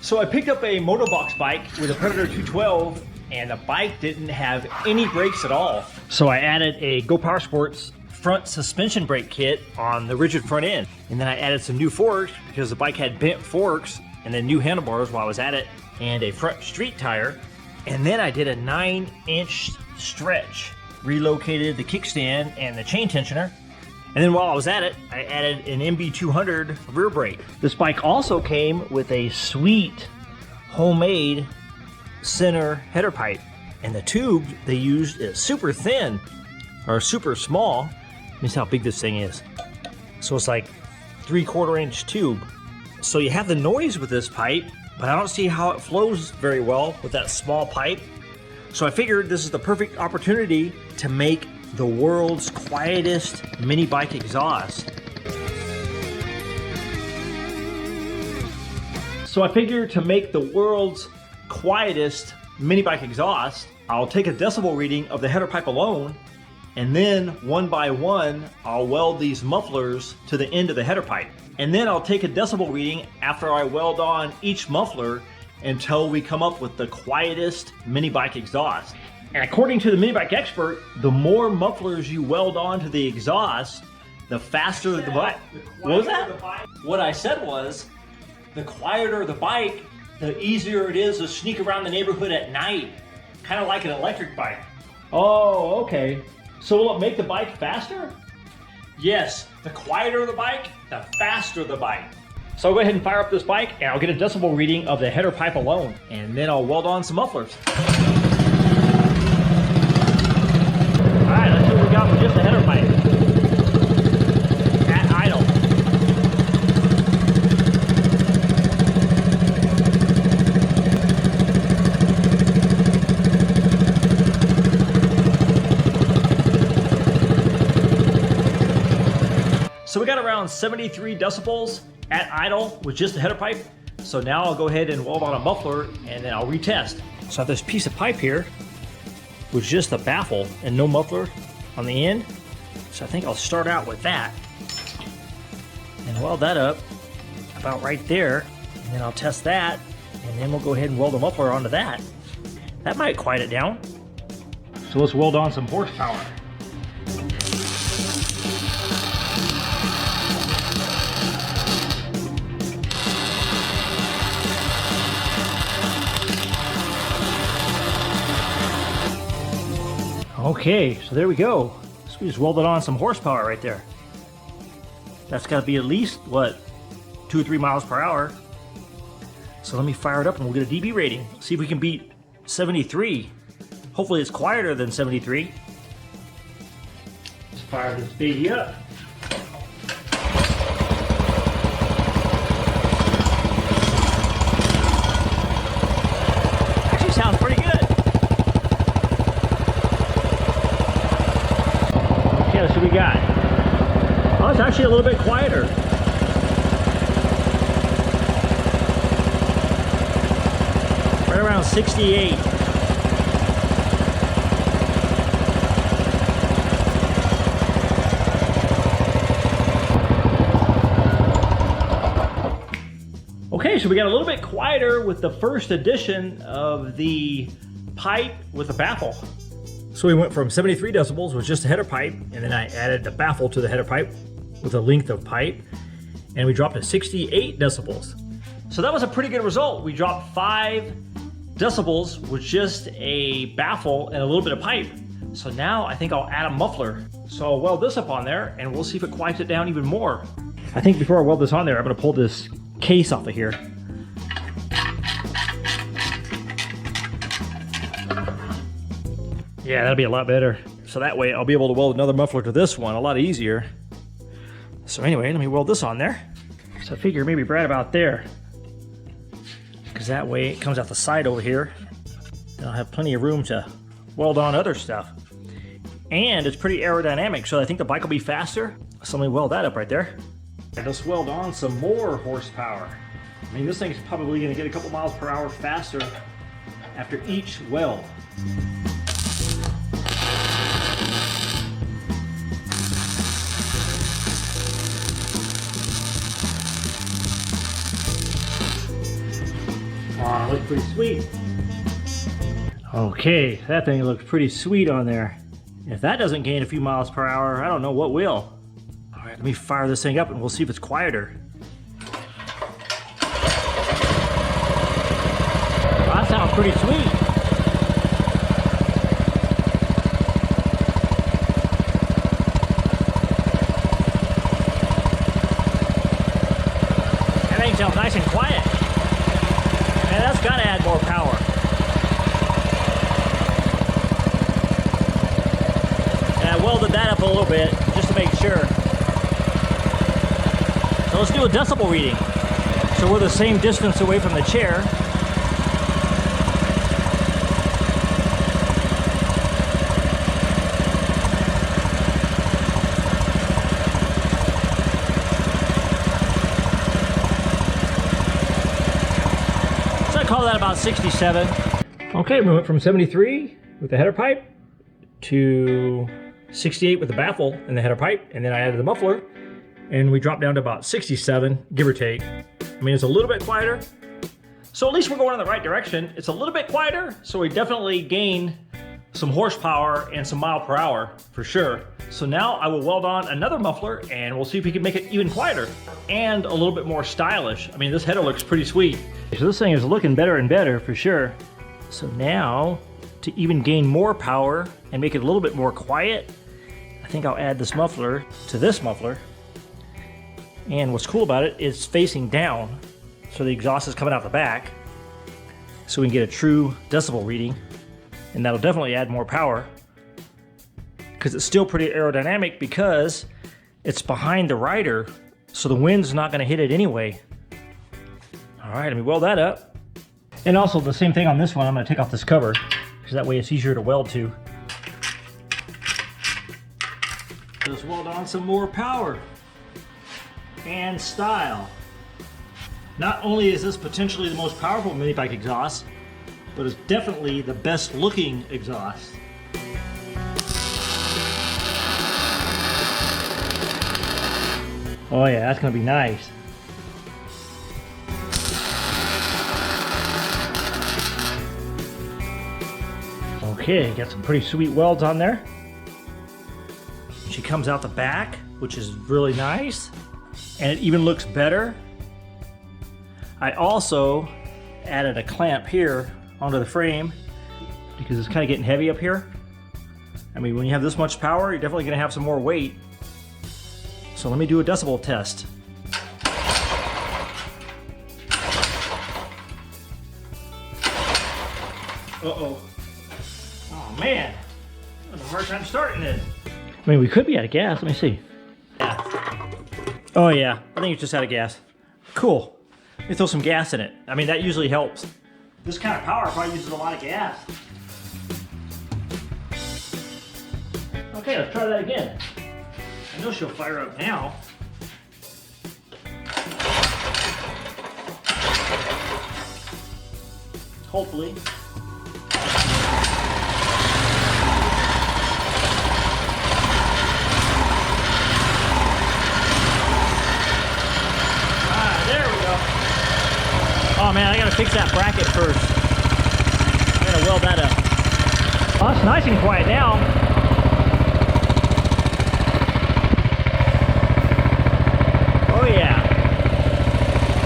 So I picked up a motobox bike with a Predator 212 and the bike didn't have any brakes at all. So I added a Go Power Sports front suspension brake kit on the rigid front end. And then I added some new forks because the bike had bent forks, and then new handlebars while I was at it, and a front street tire. And then I did a 9-inch stretch, relocated the kickstand and the chain tensioner. And then while I was at it, I added an MB200 rear brake. This bike also came with a sweet homemade center header pipe. And the tube they used is super thin, or super small. Let me see how big this thing is. So it's like 3/4 inch tube. So you have the noise with this pipe, but I don't see how it flows very well with that small pipe. So I figured this is the perfect opportunity to make the world's quietest mini bike exhaust. So I figured to make the world's quietest mini bike exhaust, I'll take a decibel reading of the header pipe alone, and then one by one, I'll weld these mufflers to the end of the header pipe. And then I'll take a decibel reading after I weld on each muffler until we come up with the quietest mini bike exhaust. And according to the mini bike expert, the more mufflers you weld onto the exhaust, the faster the bike. What was that? What I said was, the quieter the bike, the easier it is to sneak around the neighborhood at night. Kind of like an electric bike. Oh, okay. So will it make the bike faster? Yes, the quieter the bike, the faster the bike. So I'll go ahead and fire up this bike and I'll get a decibel reading of the header pipe alone. And then I'll weld on some mufflers. Alright, let's see what we got for just the header pipe. At idle. So we got around 73 decibels at idle with just the header pipe. So now I'll go ahead and weld on a muffler and then I'll retest. So I have this piece of pipe here with just a baffle and no muffler on the end. So I think I'll start out with that and weld that up about right there. And then I'll test that and then we'll go ahead and weld a muffler onto that. That might quiet it down. So let's weld on some horsepower. Okay, so there we go. So we just welded on some horsepower right there. That's got to be at least, what, 2 or 3 miles per hour. So let me fire it up and we'll get a dB rating. See if we can beat 73. Hopefully it's quieter than 73. Let's fire this baby up. Actually sounds pretty good. Let's see what we got. Oh, it's actually a little bit quieter. Right around 68. Okay, so we got a little bit quieter with the first edition of the pipe with the baffle. So we went from 73 decibels with just a header pipe, and then I added the baffle to the header pipe with a length of pipe, and we dropped to 68 decibels. So that was a pretty good result. We dropped 5 decibels with just a baffle and a little bit of pipe. So now I think I'll add a muffler. So I'll weld this up on there, and we'll see if it quiets it down even more. I think before I weld this on there, I'm gonna pull this case off of here. Yeah, that'll be a lot better. So that way I'll be able to weld another muffler to this one a lot easier. So anyway, let me weld this on there. So I figure maybe right about there, because that way it comes out the side over here. Then I'll have plenty of room to weld on other stuff. And it's pretty aerodynamic, so I think the bike will be faster. So let me weld that up right there. And let's weld on some more horsepower. I mean, this thing's probably gonna get a couple miles per hour faster after each weld. looks pretty sweet. Okay, that thing looks pretty sweet on there. If that doesn't gain a few miles per hour, I don't know what will. All right, let me fire this thing up and we'll see if it's quieter. Well, that sounds pretty sweet. That thing sounds nice and quiet. Man, that's gotta add more power. Welded that up a little bit just to make sure. So let's do a decibel reading. So we're the same distance away from the chair. So I call that about 67. Okay, we went from 73 with the header pipe to 68 with the baffle and the header pipe, and then I added the muffler, and we dropped down to about 67, give or take. I mean, it's a little bit quieter, so at least we're going in the right direction. It's a little bit quieter, so we definitely gain some horsepower and some mile per hour for sure. So now I will weld on another muffler, and we'll see if we can make it even quieter and a little bit more stylish. I mean, this header looks pretty sweet. So this thing is looking better and better for sure. So now, to even gain more power and make it a little bit more quiet, I think I'll add this muffler to this muffler. And what's cool about it is facing down, so the exhaust is coming out the back, so we can get a true decibel reading, and that'll definitely add more power because it's still pretty aerodynamic because it's behind the rider, so the wind's not going to hit it anyway. All right, let me weld that up. And also the same thing on this one, I'm going to take off this cover because that way it's easier to weld to. Just weld on some more power and style. Not only is this potentially the most powerful mini bike exhaust, but it's definitely the best looking exhaust. Oh yeah, that's gonna be nice. Okay, got some pretty sweet welds on there. She comes out the back, which is really nice, and it even looks better. I also added a clamp here onto the frame because it's kind of getting heavy up here. I mean, when you have this much power, you're definitely going to have some more weight. So let me do a decibel test. Uh-oh. Oh man, that was a hard time starting it. I mean, we could be out of gas. Let me see. Yeah. Oh yeah, I think it's just out of gas. Cool. Let me throw some gas in it. I mean, that usually helps. This kind of power probably uses a lot of gas. Okay, let's try that again. I know she'll fire up now. Hopefully. Oh man, I gotta fix that bracket first. I gotta weld that up. Oh, it's nice and quiet now. Oh yeah.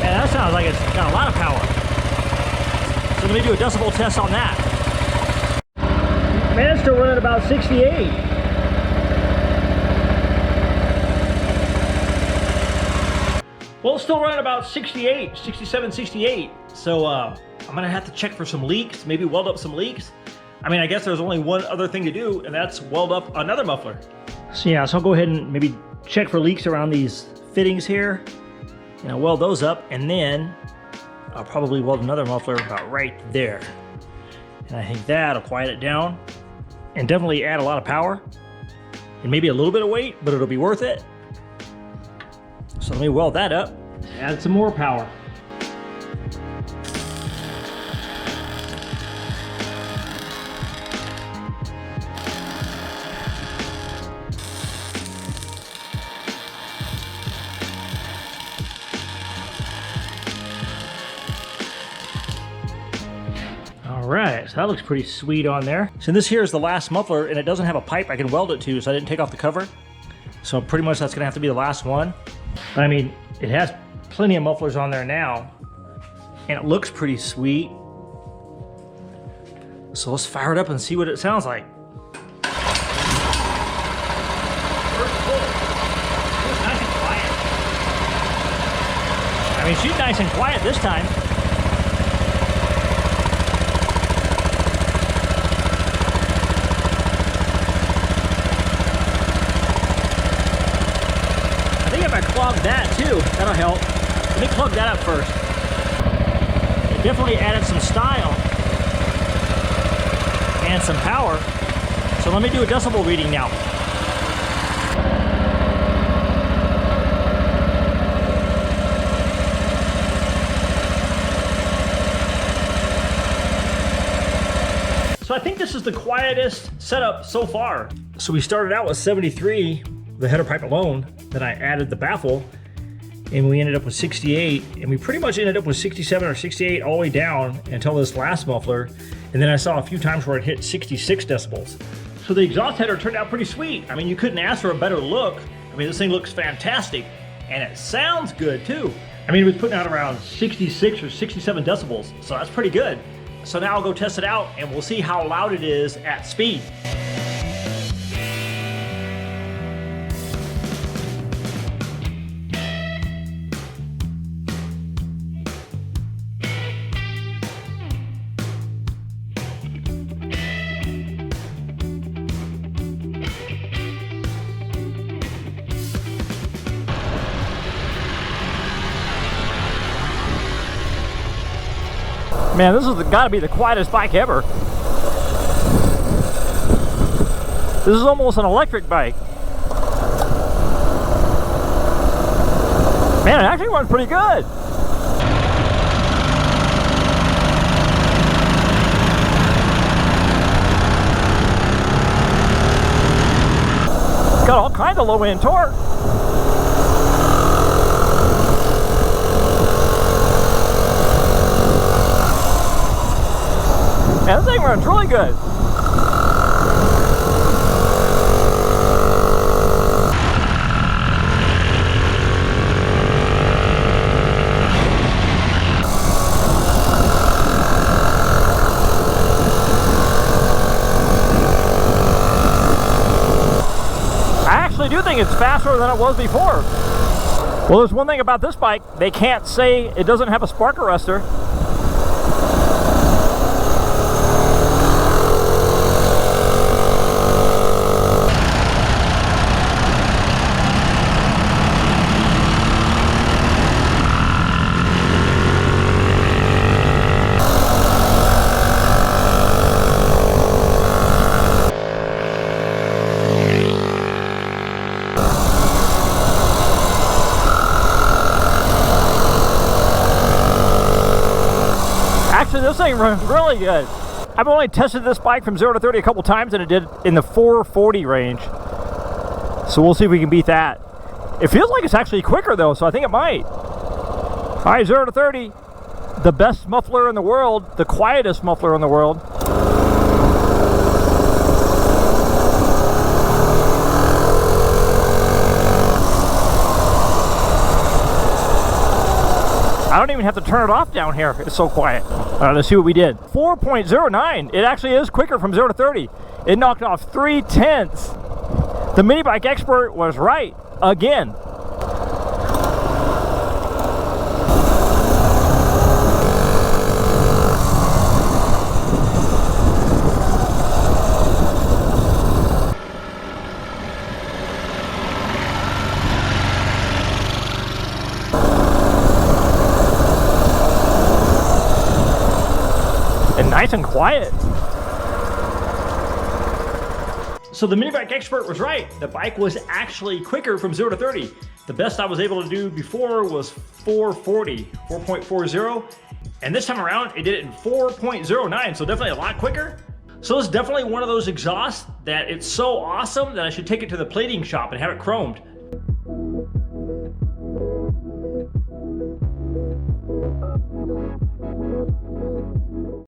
Man, that sounds like it's got a lot of power. So let me do a decibel test on that. Man, it's still running about 68. Well, it's still running about 68, 67, 68. So I'm gonna have to check for some leaks, maybe weld up some leaks. I mean, I guess there's only one other thing to do, and that's weld up another muffler. So yeah, so I'll go ahead and maybe check for leaks around these fittings here, and I'll weld those up, and then I'll probably weld another muffler about right there. And I think that'll quiet it down and definitely add a lot of power and maybe a little bit of weight, but it'll be worth it. So let me weld that up, add some more power. All right, so that looks pretty sweet on there. So this here is the last muffler, and it doesn't have a pipe I can weld it to, so I didn't take off the cover. So pretty much that's gonna have to be the last one. But I mean, it has plenty of mufflers on there now, and it looks pretty sweet. So let's fire it up and see what it sounds like. First pull. It was nice and quiet. I mean, she's nice and quiet this time. I think if I clog that too, that'll help. Let me plug that up first. It definitely added some style and some power. So let me do a decibel reading now. So I think this is the quietest setup so far. So we started out with 73, the header pipe alone, then I added the baffle, and we ended up with 68, and we pretty much ended up with 67 or 68 all the way down until this last muffler. And then I saw a few times where it hit 66 decibels. So the exhaust header turned out pretty sweet. I mean, you couldn't ask for a better look. I mean, this thing looks fantastic, and it sounds good too. I mean, it was putting out around 66 or 67 decibels, so that's pretty good. So now I'll go test it out, and we'll see how loud it is at speed. Man, this has got to be the quietest bike ever. This is almost an electric bike. Man, it actually runs pretty good. Got all kinds of low end torque. Man, this thing runs really good. I actually do think it's faster than it was before. Well, there's one thing about this bike, they can't say it doesn't have a spark arrestor. Actually, this thing runs really good. I've only tested this bike from 0 to 30 a couple times, and it did in the 440 range. So we'll see if we can beat that. It feels like it's actually quicker though, so I think it might. All right, 0 to 30, the best muffler in the world, the quietest muffler in the world. I don't even have to turn it off down here. It's so quiet. Let's see what we did. 4.09. It actually is quicker from 0 to 30. It knocked off 3/10. The mini bike expert was right again. And nice and quiet. So the mini bike expert was right. The bike was actually quicker from 0 to 30. The best I was able to do before was 4.40, and this time around it did it in 4.09, so definitely a lot quicker. So it's definitely one of those exhausts that it's so awesome that I should take it to the plating shop and have it chromed.